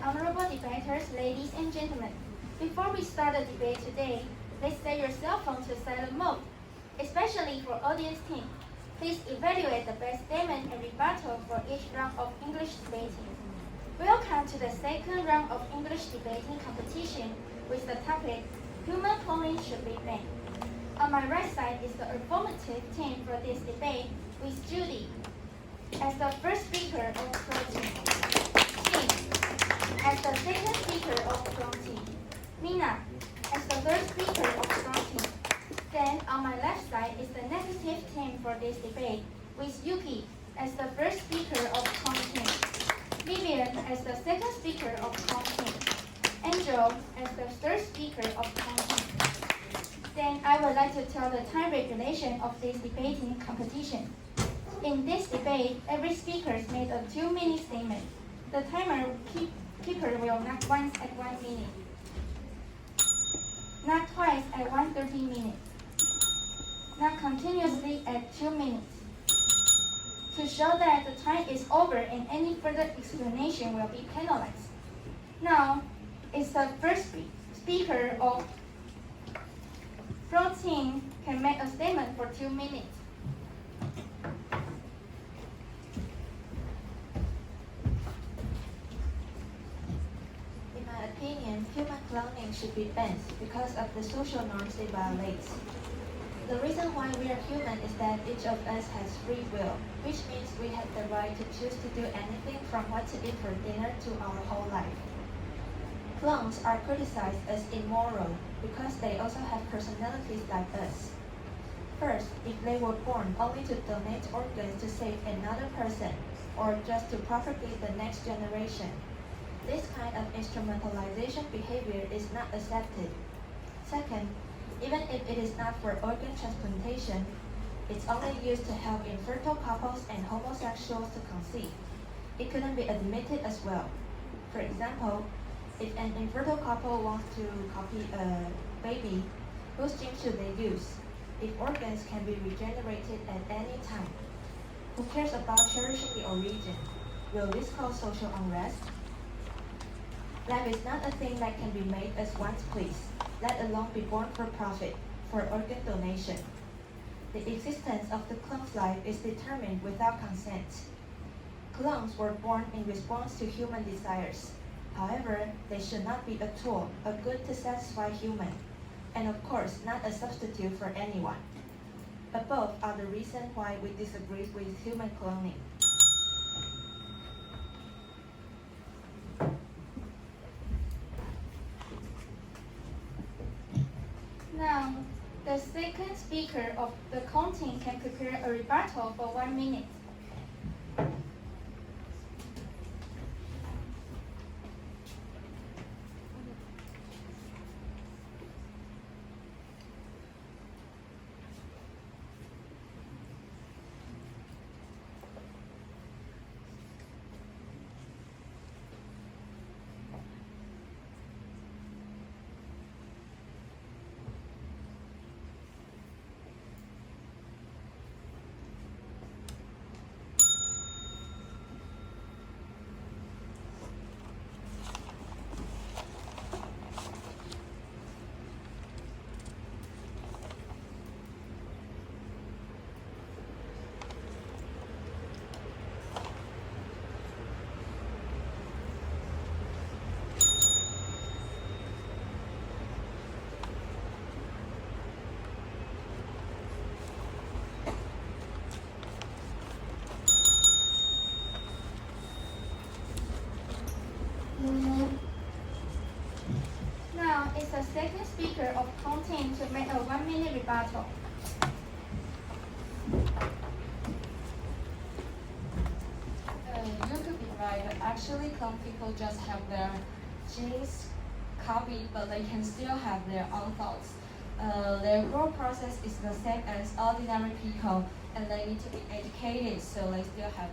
honorable debaters, ladies and gentlemen. Before we start the debate today, please set your cell phone to silent mode, especially for audience team. Please evaluate the best statement and rebuttal for each round of English debating. Welcome to the second round of English debating competition with the topic, Human Cloning Should Be Banned. On my right side is the affirmative team for this debate with Judy as the first speaker of Protein, Tim as the second speaker of Protein, Nina as the third speaker of Protein. Then on my left side is the negative team for this debate with Yuki as the first speaker of Protein, Vivian as the second speaker of Protein, Angel as the third speaker of Protein. Then I would like to tell the time regulation of this debating competition. In this debate, every speaker made a 2-minute statement. The timer keeper will knock once at 1 minute, not twice at 1:30 minutes, not continuously at 2 minutes. To show that the time is over and any further explanation will be penalized. Now, is the first speaker of Protein can make a statement for 2 minutes. In my opinion, human cloning should be banned because of the social norms it violates. The reason why we are human is that each of us has free will, which means we have the right to choose to do anything from what to eat for dinner to our whole life. Clones are criticized as immoral because they also have personalities like us. First, if they were born only to donate organs to save another person or just to propagate the next generation, this kind of instrumentalization behavior is not accepted. Second, even if it is not for organ transplantation, it's only used to help infertile couples and homosexuals to conceive. It couldn't be admitted as well. For example, if an infertile couple wants to copy a baby, whose genes should they use? If organs can be regenerated at any time, who cares about cherishing the origin? Will this cause social unrest? Life is not a thing that can be made as one's please, let alone be born for profit, for organ donation. The existence of the clone's life is determined without consent. Clones were born in response to human desires. However, they should not be a tool, a good to satisfy human, and of course, not a substitute for anyone. Above are the reasons why we disagree with human cloning. Now, the second speaker of the counting can prepare a rebuttal for 1 minute. Now is the second speaker of counting to make a 1 minute rebuttal. You could be right, but actually clone people just have their genes copied, but they can still have their own thoughts. Their growth process is the same as ordinary people, and they need to be educated so they still have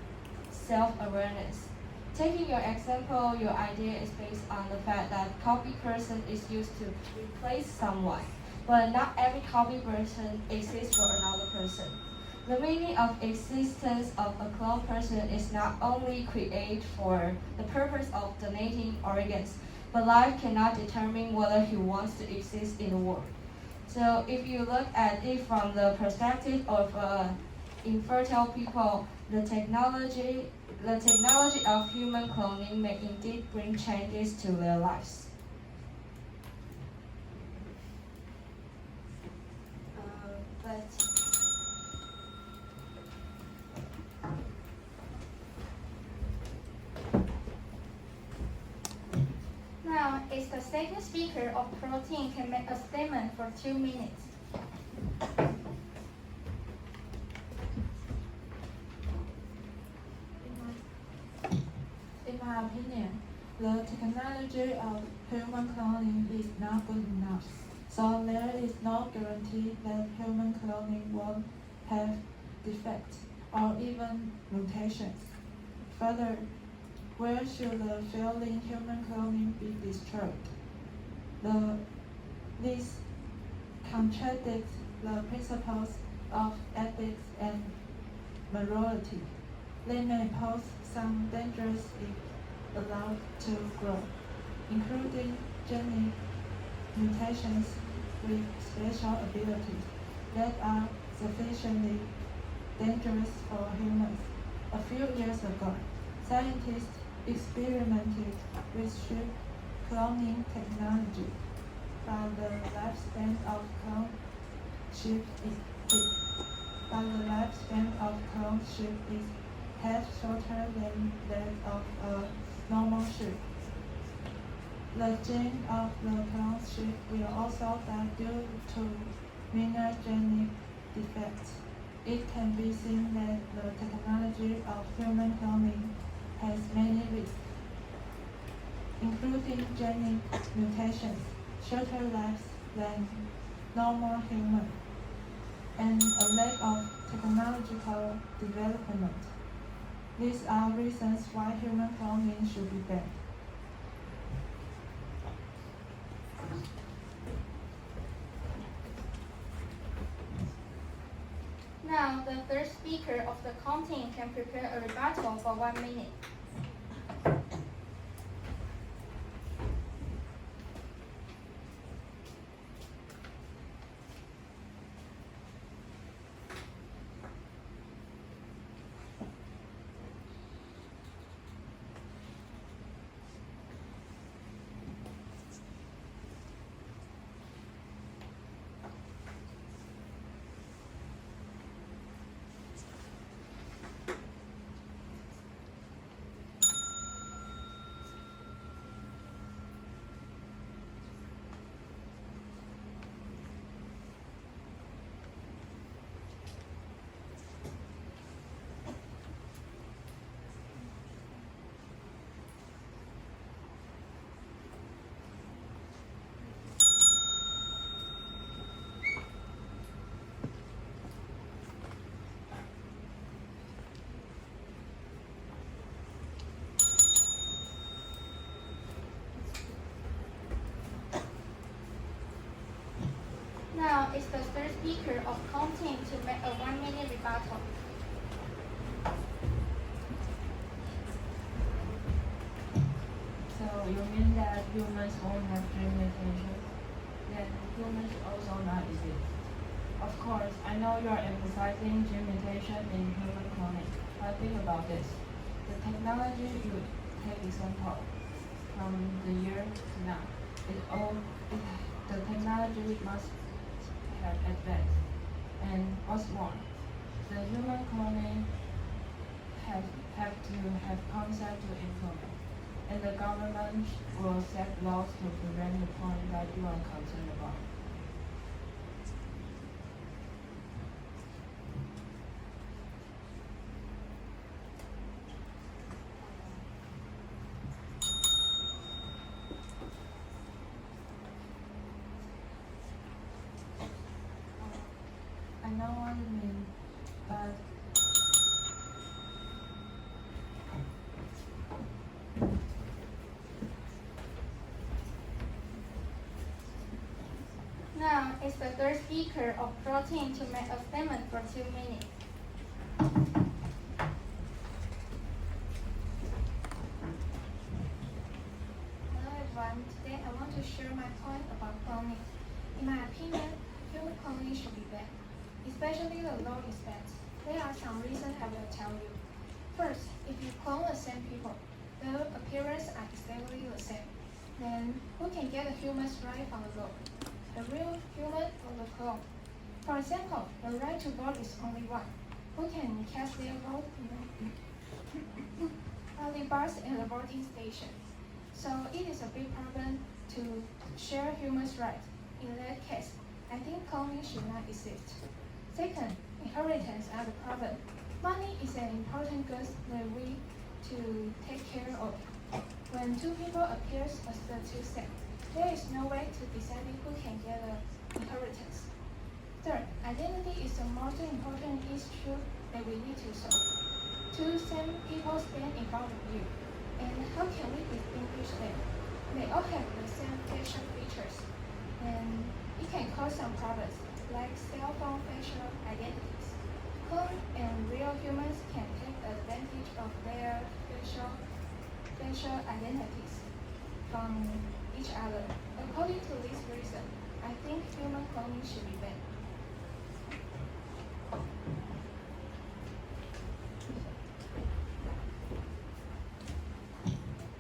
self-awareness. Taking your example, your idea is based on the fact that copy person is used to replace someone, but not every copy person exists for another person. The meaning of existence of a clone person is not only created for the purpose of donating organs, but life cannot determine whether he wants to exist in the world. So if you look at it from the perspective of infertile people, the technology of human cloning may indeed bring changes to their lives. But Now, is the second speaker of protein can make a statement for 2 minutes. In my opinion, the technology of human cloning is not good enough. So there is no guarantee that human cloning won't have defects or even mutations. Further, where should the failing human cloning be destroyed? This contradicts the principles of ethics and morality. They may pose some dangers if allowed to grow, including genetic mutations with special abilities that are sufficiently dangerous for humans. A few years ago, scientists experimented with sheep cloning technology, but the lifespan of cloned sheep is half shorter than that of a normal sheep. The gene of the cloned sheep will also die due to minor genetic defects. It can be seen that the technology of human cloning has many risks, including genetic mutations, shorter lives than normal humans, and a lack of technological development. These are reasons why human cloning should be banned. Now, the third speaker of the content can prepare a rebuttal for 1 minute. Now is the third speaker of content to make a 1 minute rebuttal. So you mean that humans won't have dream mutation? Then humans also not exist. Of course, I know you are emphasizing gene mutation in human cloning, but think about this. The technology you take example from the year to now, the technology must have advanced. And what's more, the human cloning have to have concept to implement. And the government will set laws to prevent the point that you are concerned about. I know what you mean, but Now is the third speaker of protein to make a statement for 2 minutes. share my point about cloning. In my opinion, human cloning should be banned, especially the low expense. There are some reasons I will tell you. First, if you clone the same people, the appearance are exactly the same. Then, who can get the humans right from the law? The real human or the clone? For example, the right to vote is only one. Who can cast their vote? Only bars at the voting station. So it is a big problem to share humans' rights. In that case, I think cloning should not exist. Second, inheritance are the problem. Money is an important good that we to take care of. When two people appear as the two same, there is no way to decide who can get the inheritance. Third, identity is the most important issue that we need to solve. Two same people stand in front of you, and how can we distinguish them? They all have the same facial features, and it can cause some problems, like cell phone facial identities. Clone and real humans can take advantage of their facial identities from each other. According to this reason, I think human cloning should be banned.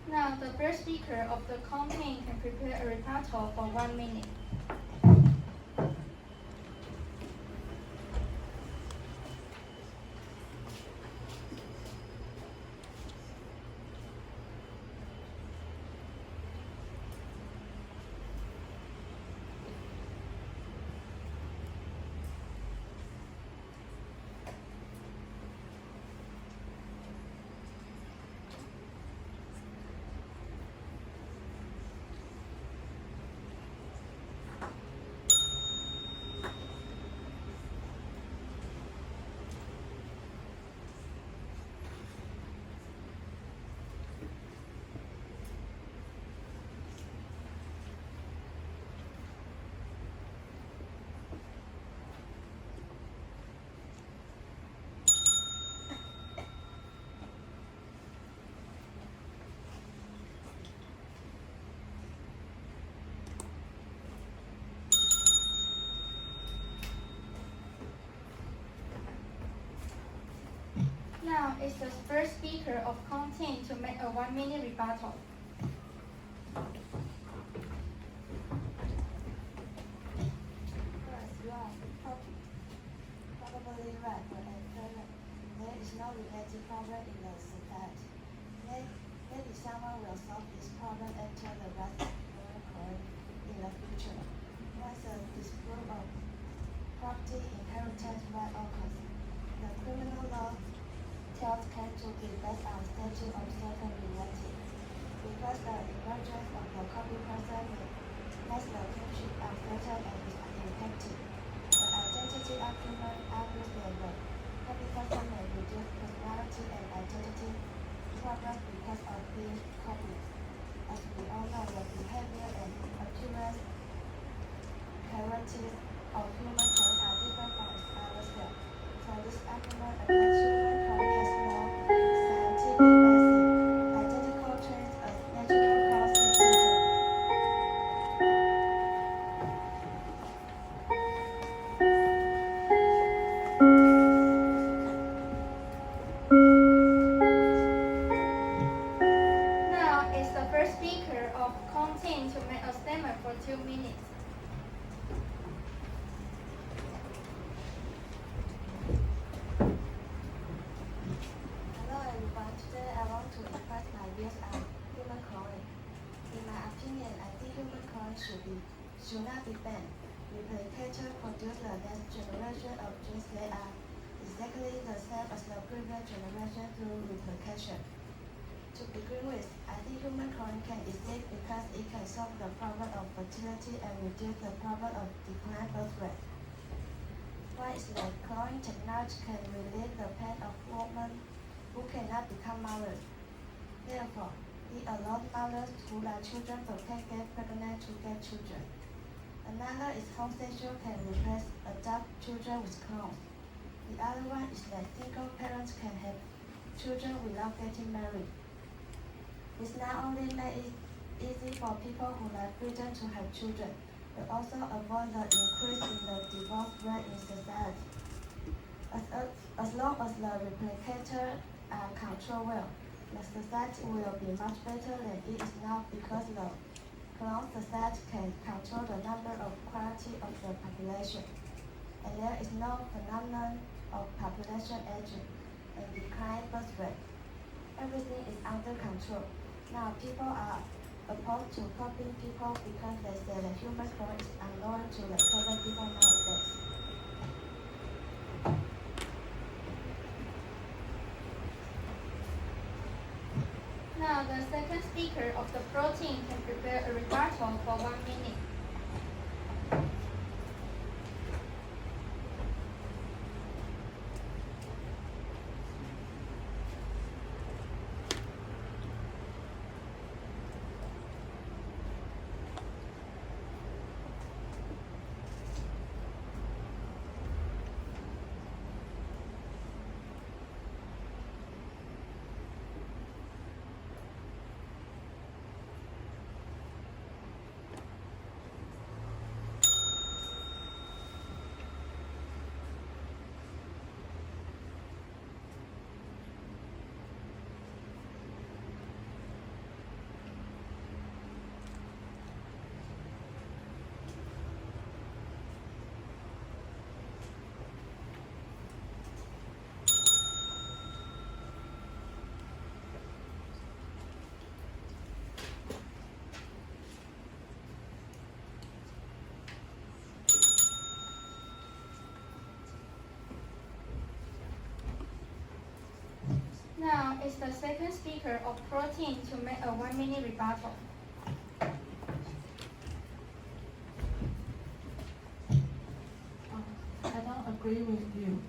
Now, the first speaker of the campaign can prepare a rebuttal for 1 minute. Now is the first speaker of content to make a 1 minute rebuttal. First, you are probably right, but at present, there is no related problem in the society. Maybe someone will solve this problem after the rest will occur in the future. Once a dispute of property inheritance right occurs, the criminal law tells can to be based on statute of certain relative. Because the emergence of the copy person makes the kinship uncertain and is ineffective. The identity argument argues that the copy person may reduce personality and identity problems because of being copied. As we all know, the behavior and appearance characteristics of human clone are different from its other self. So this argument against human clone has no scientific basis. Identical traits as natural causes. Now is the first speaker of content to make a statement for 2 minutes. Hello everyone, today I want to express my views on human cloning. In my opinion, I think human cloning should not be banned. Replicator produce the next generation of genes that are exactly the same as the previous generation through replication. To begin with, I think human cloning can exist because it can solve the problem of fertility and reduce the problem of declined birth rate. One is that cloning technology can relieve the pain of women who cannot become mothers. Therefore, it allows mothers who like children but can't get pregnant to get children. Another is homosexual can replace adopt children with clones. The other one is that single parents can have children without getting married. This not only makes it easy easy for people who lack freedom to have children, but also avoid the increase in the divorce rate in society. As long as the replicator are controlled well, the society will be much better than it is now because the cloned society can control the number of quality of the population, and there is no phenomenon of population aging and decline birth rate. Everything is under control. Now people are opposed to copying people because they say the human clone is unknown to the current people nowadays. Now, the second speaker of the protein can prepare a rebuttal for 1 minute. Now is the second speaker of protein to make a 1 minute rebuttal. I don't agree with you.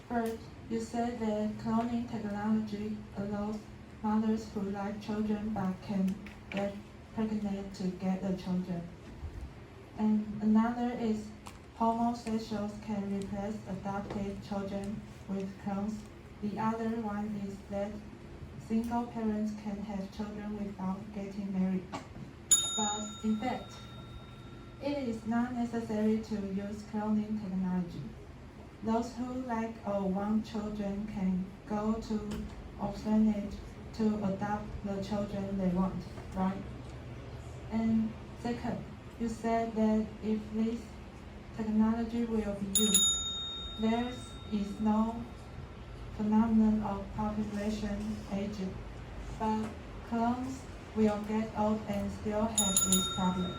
First, you said that cloning technology allows mothers who like children but can get pregnant to get the children. And another is homosexuals can replace adopted children with clones. The other one is that single parents can have children without getting married. But in fact, it is not necessary to use cloning technology. Those who like or want children can go to orphanage to adopt the children they want, right? And second, you said that if this technology will be used, there is no phenomenon of population aging, but clones will get old and still have this problem.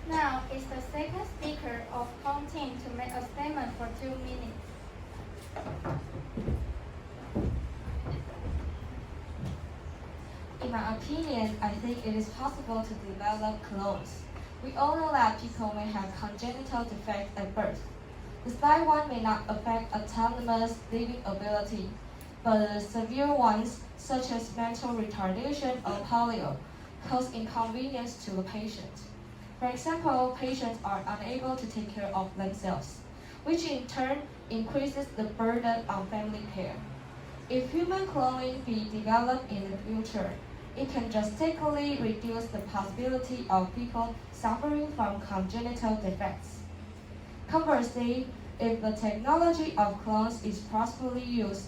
Now is the second speaker of protein to make a statement for 2 minutes. In my opinion, I think it is possible to develop clones. We all know that people may have congenital defects at birth. The slight one may not affect autonomous living ability, but the severe ones, such as mental retardation or polio, cause inconvenience to the patient. For example, patients are unable to take care of themselves, which in turn increases the burden on family care. If human cloning be developed in the future, it can drastically reduce the possibility of people suffering from congenital defects. Conversely, if the technology of clones is properly used,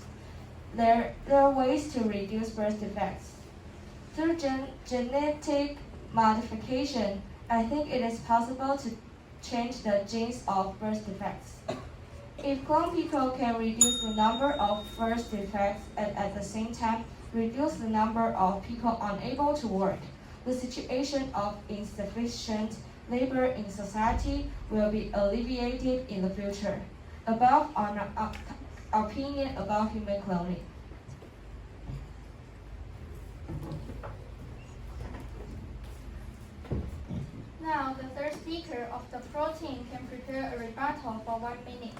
there are ways to reduce birth defects. Through genetic modification, I think it is possible to change the genes of birth defects. If clone people can reduce the number of birth defects and at the same time reduce the number of people unable to work, the situation of insufficient labor in society will be alleviated in the future. Above our opinion about human cloning. Now the third speaker of the protein can prepare a rebuttal for 1 minute.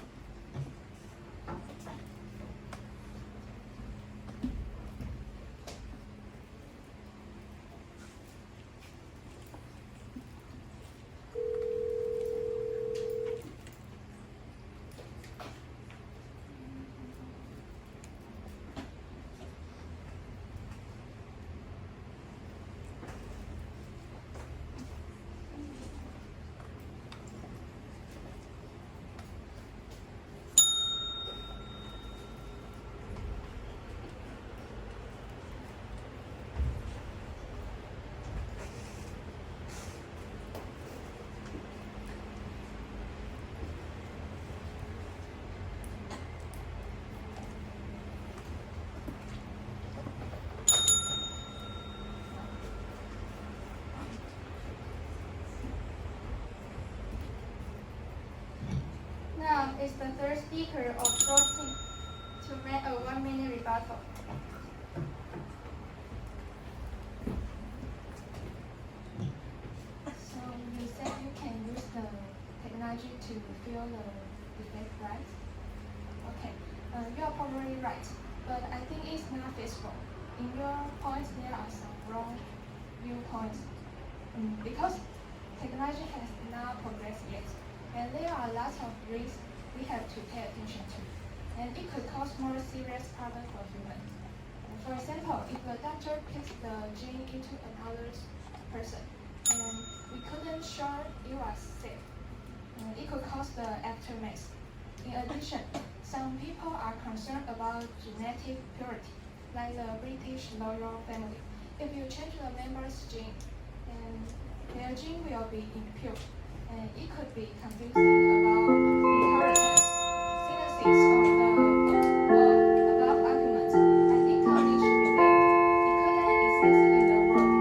third speaker of protein to make a 1-minute rebuttal. So you said you can use the technology to fill the defect, right? Okay, you are probably right, but I think it's not feasible. In your points, there are some wrong viewpoints because technology has not progressed yet, and there are lots of risks we have to pay attention to, and it could cause more serious problems for humans. For example, if a doctor picks the gene into another person, and we couldn't sure it was safe, it could cause the aftermath. In addition, some people are concerned about genetic purity, like the British royal family. If you change the member's gene, and their gene will be impure, and it could be confusing about inheritance, synthesis of the above arguments. I think cloning should be banned. It couldn't exist in the world.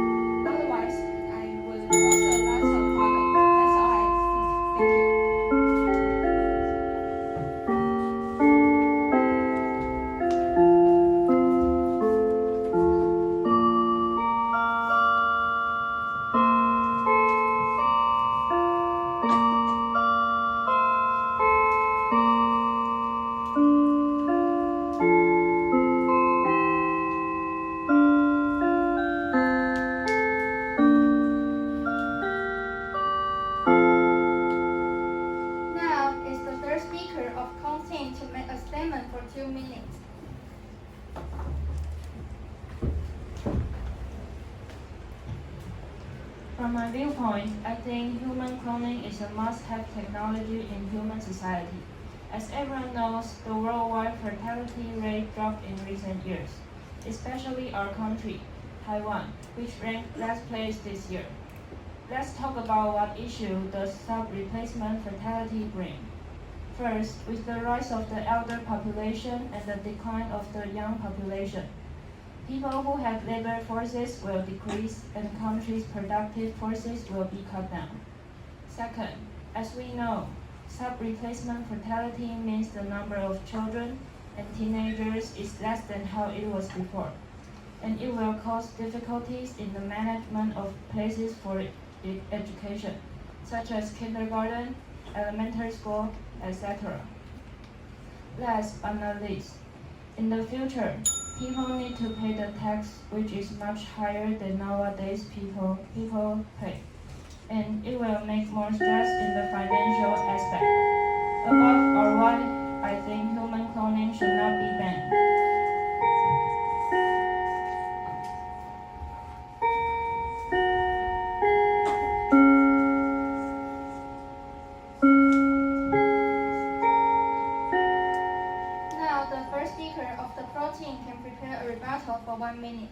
Otherwise, I would cause a lot of problems. That's all I think. Thank you. Now is the third speaker of content to make a statement for 2 minutes. From my viewpoint, I think human cloning is a must-have technology in human society. As everyone knows, the worldwide fertility rate dropped in recent years, especially our country, Taiwan, which ranked last place this year. Let's talk about what issue does sub-replacement fertility bring. First, with the rise of the elder population and the decline of the young population, people who have labor forces will decrease and countries' productive forces will be cut down. Second, as we know, sub-replacement fertility means the number of children and teenagers is less than how it was before, and it will cause difficulties in the management of places for education, such as kindergarten, elementary school, etc. Last but not least, in the future, people need to pay the tax which is much higher than nowadays people pay, and it will make more stress in the financial aspect. Above or why, I think human cloning should not be banned. Now the first speaker of the protein can prepare a rebuttal for 1 minute.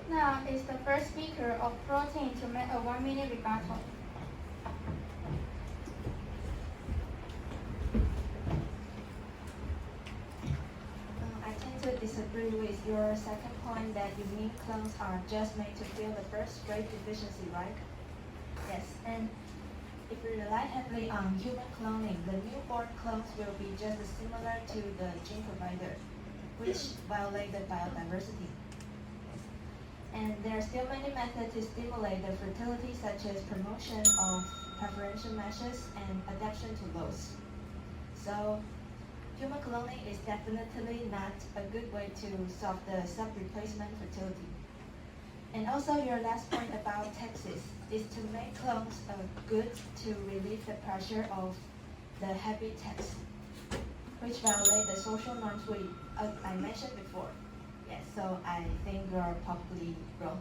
Now is the first speaker of protein to make a 1 minute rebuttal. I tend to disagree with your second point that unique clones are just made to fill the first grade deficiency, right? Yes, and if we rely heavily on human cloning, the newborn clones will be just as similar to the gene provider, which violate the biodiversity. And there are still many methods to stimulate the fertility, such as promotion of preferential measures and adaptation to laws. So, human cloning is definitely not a good way to solve the sub-replacement fertility. And also your last point about taxes is to make clones good to relieve the pressure of the heavy tax, which violate the social norms I mentioned before. Yes, so I think you're probably wrong.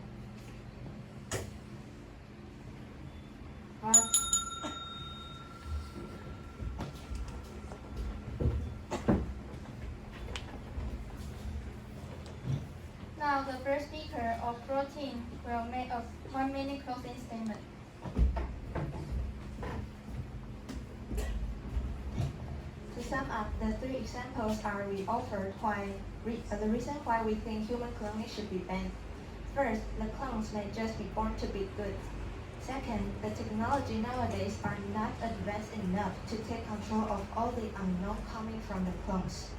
Now the first speaker of protein will make a 1-minute closing statement. To sum up, the three examples are we offered the reason why we think human cloning should be banned. First, the clones may just be born to be good. Second, the technology nowadays are not advanced enough to take control of all the unknown coming from the clones.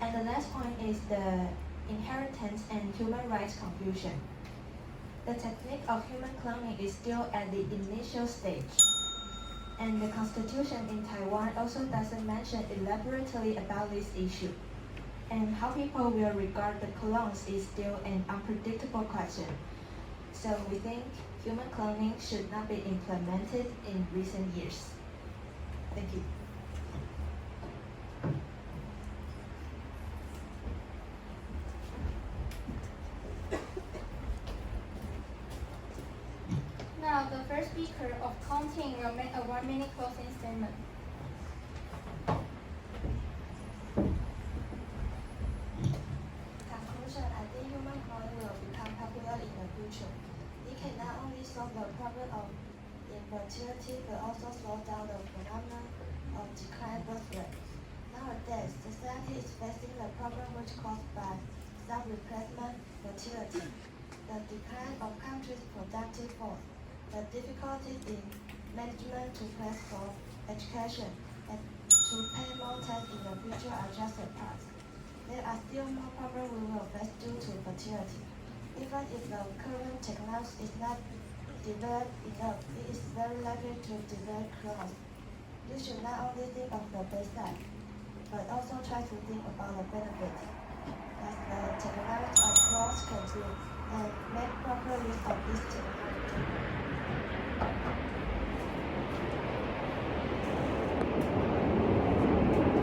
And the last point is the inheritance and human rights confusion. The technique of human cloning is still at the initial stage. And the constitution in Taiwan also doesn't mention elaborately about this issue. And how people will regard the clones is still an unpredictable question. So we think human cloning should not be implemented in recent years. Thank you. Now the first speaker of counting will make a 1-minute closing statement. Conclusion, I think human cloning will become popular in the future. It can not only solve the problem of infertility, but also slow down the phenomenon of decline birth rate. Nowadays, society is facing the problem which caused by self-replacement fertility, the decline of countries' productive force, the difficulties in management to place for education, and to pay more tax in the future are just a part. There are still more problems we will face due to fertility. Even if the current technology is not developed enough, it is very likely to develop clones. You should not only think of the bad side, but also try to think about the benefits, as the technology of clones can do, and make proper use of this technology.